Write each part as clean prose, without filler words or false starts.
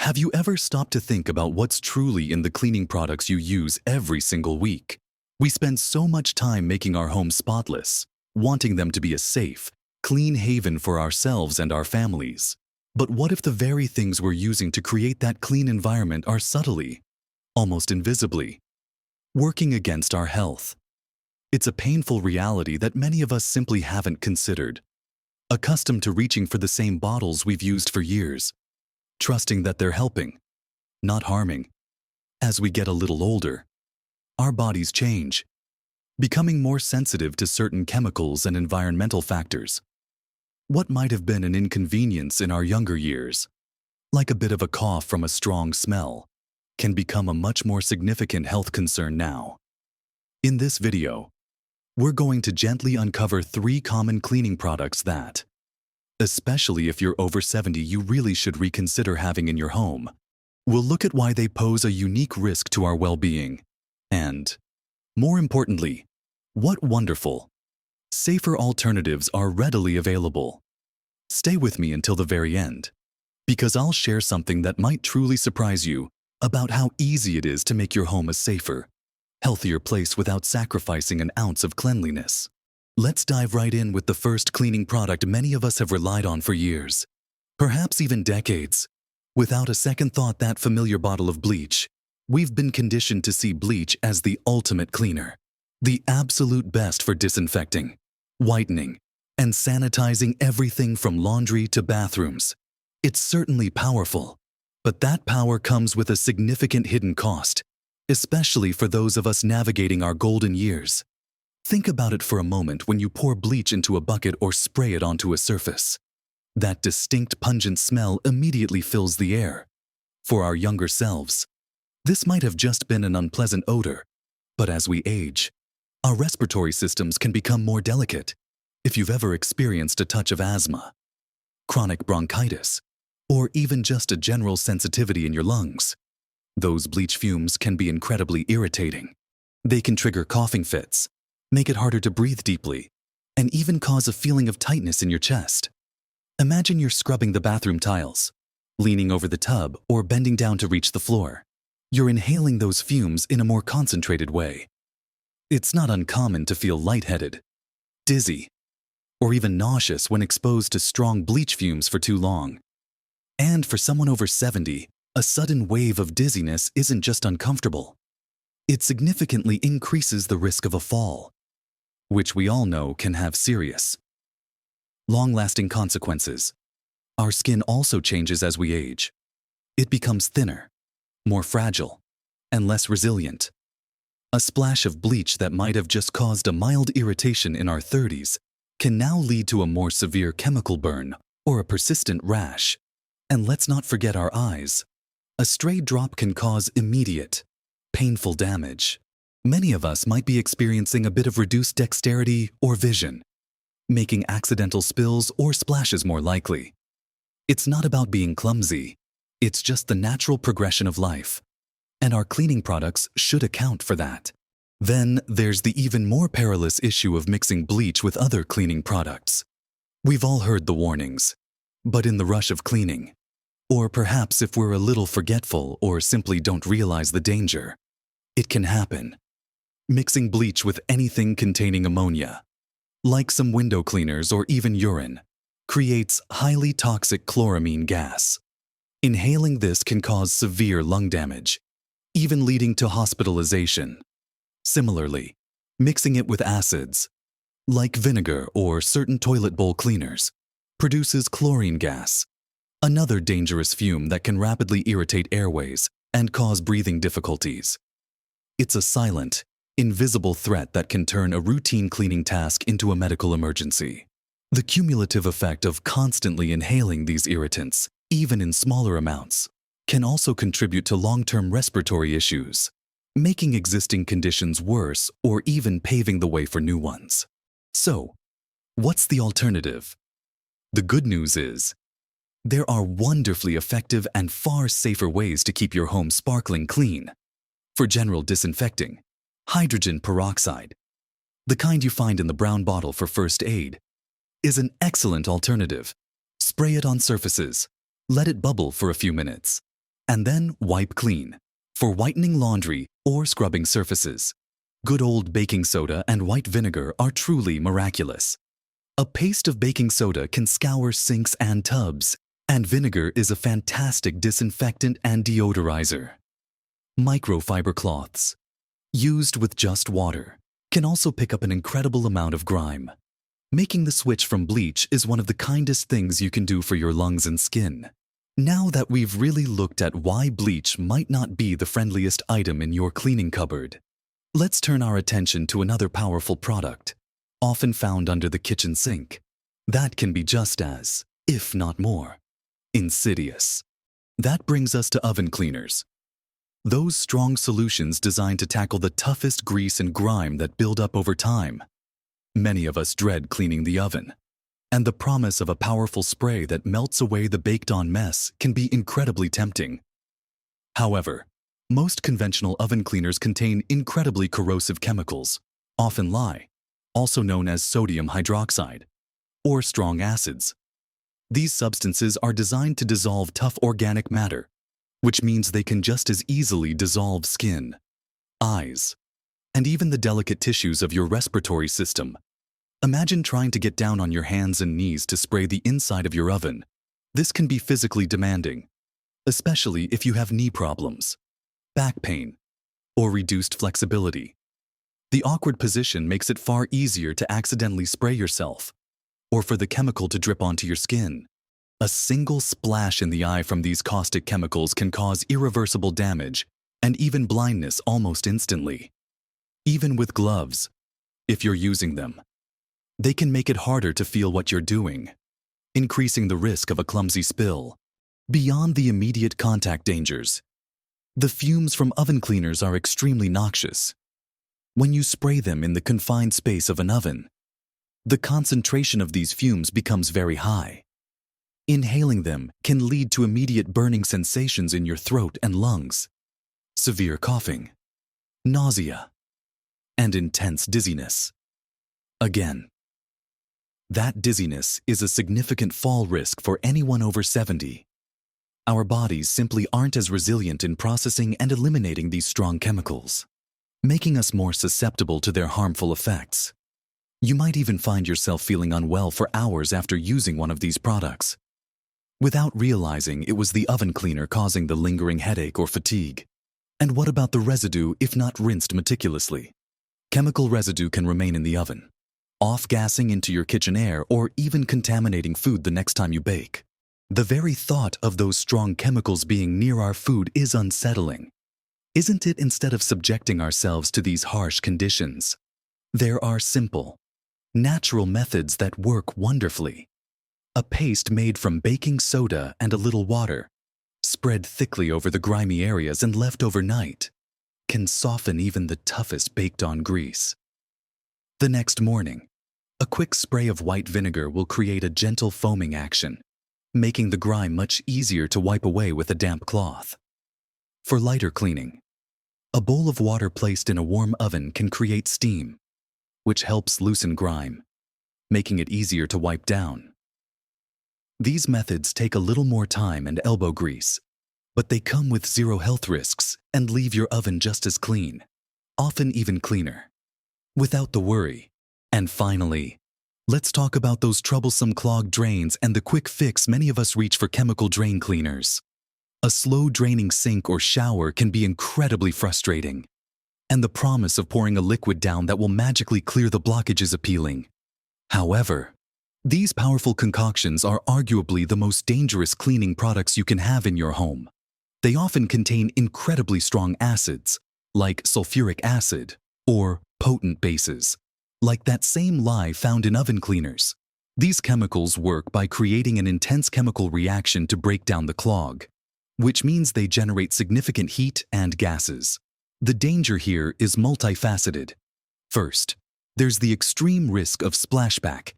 Have you ever stopped to think about what's truly in the cleaning products you use every single week? We spend so much time making our homes spotless, wanting them to be a safe, clean haven for ourselves and our families. But what if the very things we're using to create that clean environment are subtly, almost invisibly, working against our health? It's a painful reality that many of us simply haven't considered. Accustomed to reaching for the same bottles we've used for years, trusting that they're helping, not harming. As we get a little older, our bodies change, becoming more sensitive to certain chemicals and environmental factors. What might have been an inconvenience in our younger years, like a bit of a cough from a strong smell, can become a much more significant health concern now. In this video, we're going to gently uncover 3 common cleaning products that, especially if you're over 70, you really should reconsider having in your home. We'll look at why they pose a unique risk to our well-being, and, more importantly, what wonderful, safer alternatives are readily available. Stay with me until the very end, because I'll share something that might truly surprise you about how easy it is to make your home a safer, healthier place without sacrificing an ounce of cleanliness. Let's dive right in with the first cleaning product many of us have relied on for years, perhaps even decades. Without a second thought, that familiar bottle of bleach. We've been conditioned to see bleach as the ultimate cleaner, the absolute best for disinfecting, whitening, and sanitizing everything from laundry to bathrooms. It's certainly powerful, but that power comes with a significant hidden cost, especially for those of us navigating our golden years. Think about it for a moment when you pour bleach into a bucket or spray it onto a surface. That distinct pungent smell immediately fills the air. For our younger selves, this might have just been an unpleasant odor, but as we age, our respiratory systems can become more delicate. If you've ever experienced a touch of asthma, chronic bronchitis, or even just a general sensitivity in your lungs, those bleach fumes can be incredibly irritating. They can trigger coughing fits, make it harder to breathe deeply, and even cause a feeling of tightness in your chest. Imagine you're scrubbing the bathroom tiles, leaning over the tub, or bending down to reach the floor. You're inhaling those fumes in a more concentrated way. It's not uncommon to feel lightheaded, dizzy, or even nauseous when exposed to strong bleach fumes for too long. And for someone over 70, a sudden wave of dizziness isn't just uncomfortable. It significantly increases the risk of a fall, which we all know can have serious, long-lasting consequences. Our skin also changes as we age. It becomes thinner, more fragile, and less resilient. A splash of bleach that might have just caused a mild irritation in our 30s can now lead to a more severe chemical burn or a persistent rash. And let's not forget our eyes. A stray drop can cause immediate, painful damage. Many of us might be experiencing a bit of reduced dexterity or vision, making accidental spills or splashes more likely. It's not about being clumsy. It's just the natural progression of life, and our cleaning products should account for that. Then there's the even more perilous issue of mixing bleach with other cleaning products. We've all heard the warnings, but in the rush of cleaning, or perhaps if we're a little forgetful or simply don't realize the danger, it can happen. Mixing bleach with anything containing ammonia, like some window cleaners or even urine, creates highly toxic chloramine gas. Inhaling this can cause severe lung damage, even leading to hospitalization. Similarly, mixing it with acids, like vinegar or certain toilet bowl cleaners, produces chlorine gas, another dangerous fume that can rapidly irritate airways and cause breathing difficulties. It's a silent, invisible threat that can turn a routine cleaning task into a medical emergency. The cumulative effect of constantly inhaling these irritants, even in smaller amounts, can also contribute to long-term respiratory issues, making existing conditions worse or even paving the way for new ones. So, what's the alternative? The good news is, there are wonderfully effective and far safer ways to keep your home sparkling clean. For general disinfecting, hydrogen peroxide, the kind you find in the brown bottle for first aid, is an excellent alternative. Spray it on surfaces. Let it bubble for a few minutes. And then wipe clean for whitening laundry or scrubbing surfaces. Good old baking soda and white vinegar are truly miraculous. A paste of baking soda can scour sinks and tubs, and vinegar is a fantastic disinfectant and deodorizer. Microfiber cloths, used with just water, can also pick up an incredible amount of grime. Making the switch from bleach is one of the kindest things you can do for your lungs and skin. Now that we've really looked at why bleach might not be the friendliest item in your cleaning cupboard, let's turn our attention to another powerful product, often found under the kitchen sink, that can be just as, if not more, insidious. That brings us to oven cleaners. Those strong solutions designed to tackle the toughest grease and grime that build up over time. Many of us dread cleaning the oven, and the promise of a powerful spray that melts away the baked-on mess can be incredibly tempting. However, most conventional oven cleaners contain incredibly corrosive chemicals, often lye, also known as sodium hydroxide, or strong acids. These substances are designed to dissolve tough organic matter, which means they can just as easily dissolve skin, eyes, and even the delicate tissues of your respiratory system. Imagine trying to get down on your hands and knees to spray the inside of your oven. This can be physically demanding, especially if you have knee problems, back pain, or reduced flexibility. The awkward position makes it far easier to accidentally spray yourself, or for the chemical to drip onto your skin. A single splash in the eye from these caustic chemicals can cause irreversible damage and even blindness almost instantly. Even with gloves, if you're using them, they can make it harder to feel what you're doing, increasing the risk of a clumsy spill. Beyond the immediate contact dangers, the fumes from oven cleaners are extremely noxious. When you spray them in the confined space of an oven, the concentration of these fumes becomes very high. Inhaling them can lead to immediate burning sensations in your throat and lungs, severe coughing, nausea, and intense dizziness. Again, that dizziness is a significant fall risk for anyone over 70. Our bodies simply aren't as resilient in processing and eliminating these strong chemicals, making us more susceptible to their harmful effects. You might even find yourself feeling unwell for hours after using one of these products, without realizing it was the oven cleaner causing the lingering headache or fatigue. And what about the residue if not rinsed meticulously? Chemical residue can remain in the oven, off-gassing into your kitchen air or even contaminating food the next time you bake. The very thought of those strong chemicals being near our food is unsettling. Isn't it? Instead of subjecting ourselves to these harsh conditions, there are simple, natural methods that work wonderfully. A paste made from baking soda and a little water, spread thickly over the grimy areas and left overnight, can soften even the toughest baked-on grease. The next morning, a quick spray of white vinegar will create a gentle foaming action, making the grime much easier to wipe away with a damp cloth. For lighter cleaning, a bowl of water placed in a warm oven can create steam, which helps loosen grime, making it easier to wipe down. These methods take a little more time and elbow grease, but they come with zero health risks and leave your oven just as clean, often even cleaner, without the worry. And finally, let's talk about those troublesome clogged drains and the quick fix many of us reach for: chemical drain cleaners. A slow draining sink or shower can be incredibly frustrating, and the promise of pouring a liquid down that will magically clear the blockage is appealing. However, these powerful concoctions are arguably the most dangerous cleaning products you can have in your home. They often contain incredibly strong acids, like sulfuric acid, or potent bases, like that same lye found in oven cleaners. These chemicals work by creating an intense chemical reaction to break down the clog, which means they generate significant heat and gases. The danger here is multifaceted. First, there's the extreme risk of splashback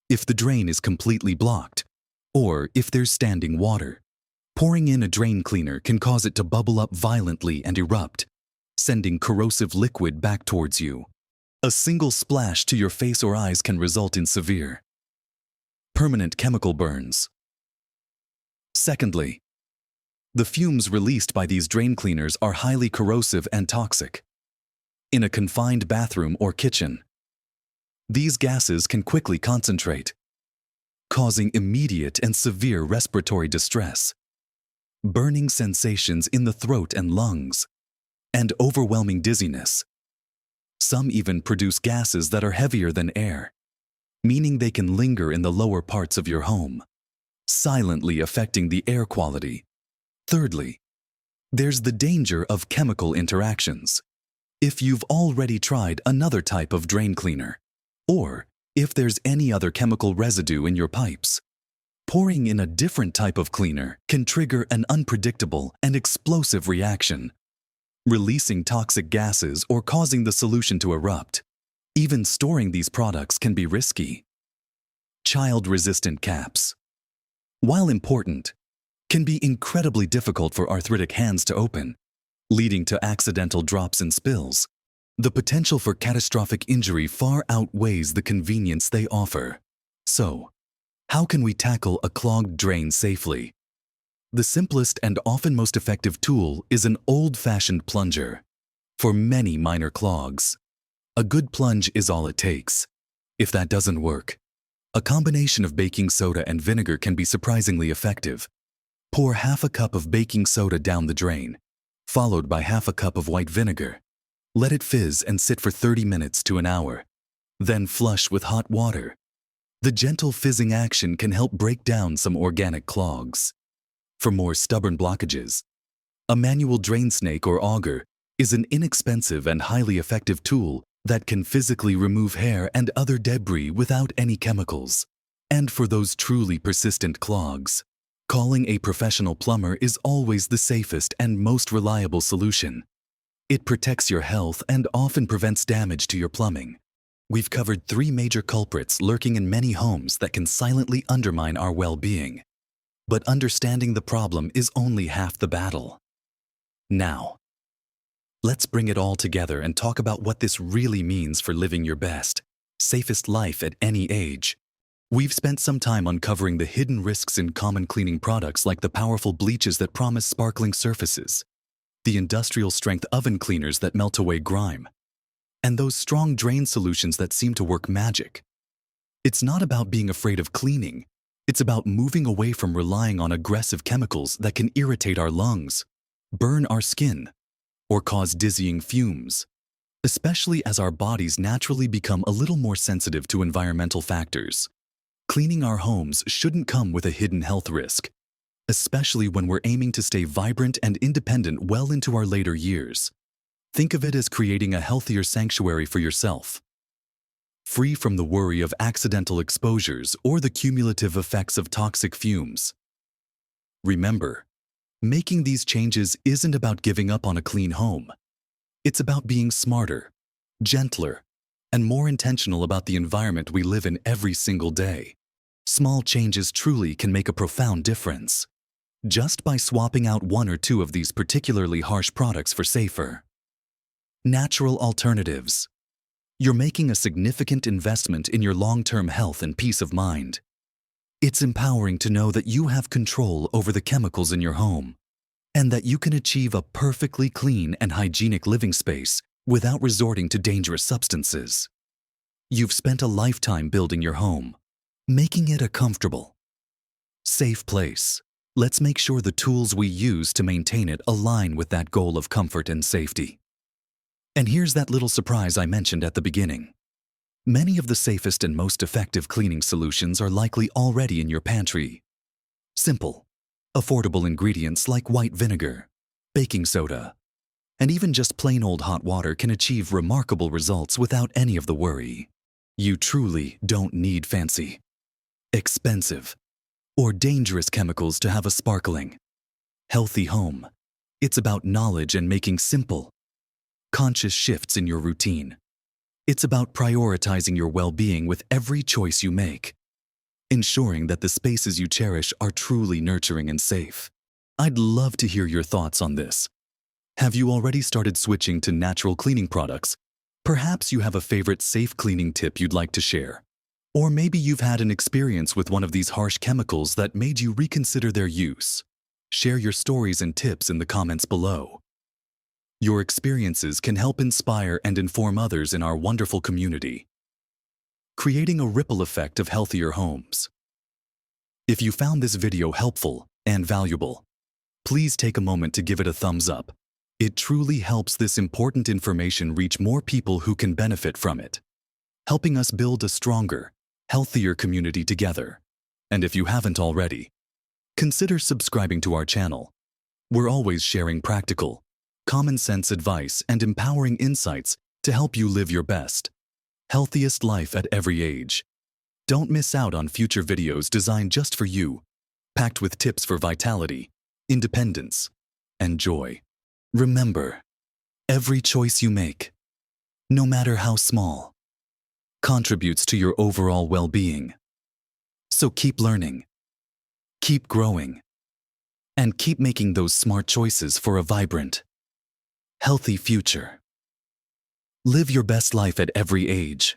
if the drain is completely blocked, or if there's standing water. Pouring in a drain cleaner can cause it to bubble up violently and erupt, sending corrosive liquid back towards you. A single splash to your face or eyes can result in severe, permanent chemical burns. Secondly, The fumes released by these drain cleaners are highly corrosive and toxic. In a confined bathroom or kitchen, these gases can quickly concentrate, causing immediate and severe respiratory distress, burning sensations in the throat and lungs, and overwhelming dizziness. Some even produce gases that are heavier than air, meaning they can linger in the lower parts of your home, silently affecting the air quality. Thirdly, there's the danger of chemical interactions. If you've already tried another type of drain cleaner, or if there's any other chemical residue in your pipes, pouring in a different type of cleaner can trigger an unpredictable and explosive reaction, releasing toxic gases or causing the solution to erupt. Even storing these products can be risky. Child-resistant caps, while important, can be incredibly difficult for arthritic hands to open, leading to accidental drops and spills. The potential for catastrophic injury far outweighs the convenience they offer. So, how can we tackle a clogged drain safely? The simplest and often most effective tool is an old-fashioned plunger. For many minor clogs, a good plunge is all it takes. If that doesn't work, a combination of baking soda and vinegar can be surprisingly effective. Pour half a cup of baking soda down the drain, followed by half a cup of white vinegar. Let it fizz and sit for 30 minutes to an hour. Then flush with hot water. The gentle fizzing action can help break down some organic clogs. For more stubborn blockages, a manual drain snake or auger is an inexpensive and highly effective tool that can physically remove hair and other debris without any chemicals. And for those truly persistent clogs, calling a professional plumber is always the safest and most reliable solution. It protects your health and often prevents damage to your plumbing. We've covered 3 major culprits lurking in many homes that can silently undermine our well-being. But understanding the problem is only half the battle. Now, let's bring it all together and talk about what this really means for living your best, safest life at any age. We've spent some time uncovering the hidden risks in common cleaning products like the powerful bleaches that promise sparkling surfaces, the industrial-strength oven cleaners that melt away grime, and those strong drain solutions that seem to work magic. It's not about being afraid of cleaning. It's about moving away from relying on aggressive chemicals that can irritate our lungs, burn our skin, or cause dizzying fumes, especially as our bodies naturally become a little more sensitive to environmental factors. Cleaning our homes shouldn't come with a hidden health risk, especially when we're aiming to stay vibrant and independent well into our later years. Think of it as creating a healthier sanctuary for yourself, free from the worry of accidental exposures or the cumulative effects of toxic fumes. Remember, making these changes isn't about giving up on a clean home. It's about being smarter, gentler, and more intentional about the environment we live in every single day. Small changes truly can make a profound difference, just by swapping out 1 or 2 of these particularly harsh products for safer, natural alternatives. You're making a significant investment in your long-term health and peace of mind. It's empowering to know that you have control over the chemicals in your home, and that you can achieve a perfectly clean and hygienic living space without resorting to dangerous substances. You've spent a lifetime building your home, making it a comfortable, safe place. Let's make sure the tools we use to maintain it align with that goal of comfort and safety. And here's that little surprise I mentioned at the beginning. Many of the safest and most effective cleaning solutions are likely already in your pantry. Simple, affordable ingredients like white vinegar, baking soda, and even just plain old hot water can achieve remarkable results without any of the worry. You truly don't need fancy, expensive, or dangerous chemicals to have a sparkling, healthy home. It's about knowledge and making simple, conscious shifts in your routine. It's about prioritizing your well-being with every choice you make, ensuring that the spaces you cherish are truly nurturing and safe. I'd love to hear your thoughts on this. Have you already started switching to natural cleaning products? Perhaps you have a favorite safe cleaning tip you'd like to share. Or maybe you've had an experience with one of these harsh chemicals that made you reconsider their use. Share your stories and tips in the comments below. Your experiences can help inspire and inform others in our wonderful community, creating a ripple effect of healthier homes. If you found this video helpful and valuable, please take a moment to give it a thumbs up. It truly helps this important information reach more people who can benefit from it, helping us build a stronger, healthier community together. And if you haven't already, consider subscribing to our channel. We're always sharing practical, common sense advice and empowering insights to help you live your best, healthiest life at every age. Don't miss out on future videos designed just for you, packed with tips for vitality, independence, and joy. Remember, every choice you make, no matter how small, contributes to your overall well-being. So keep learning, keep growing, and keep making those smart choices for a vibrant, healthy future. Live your best life at every age.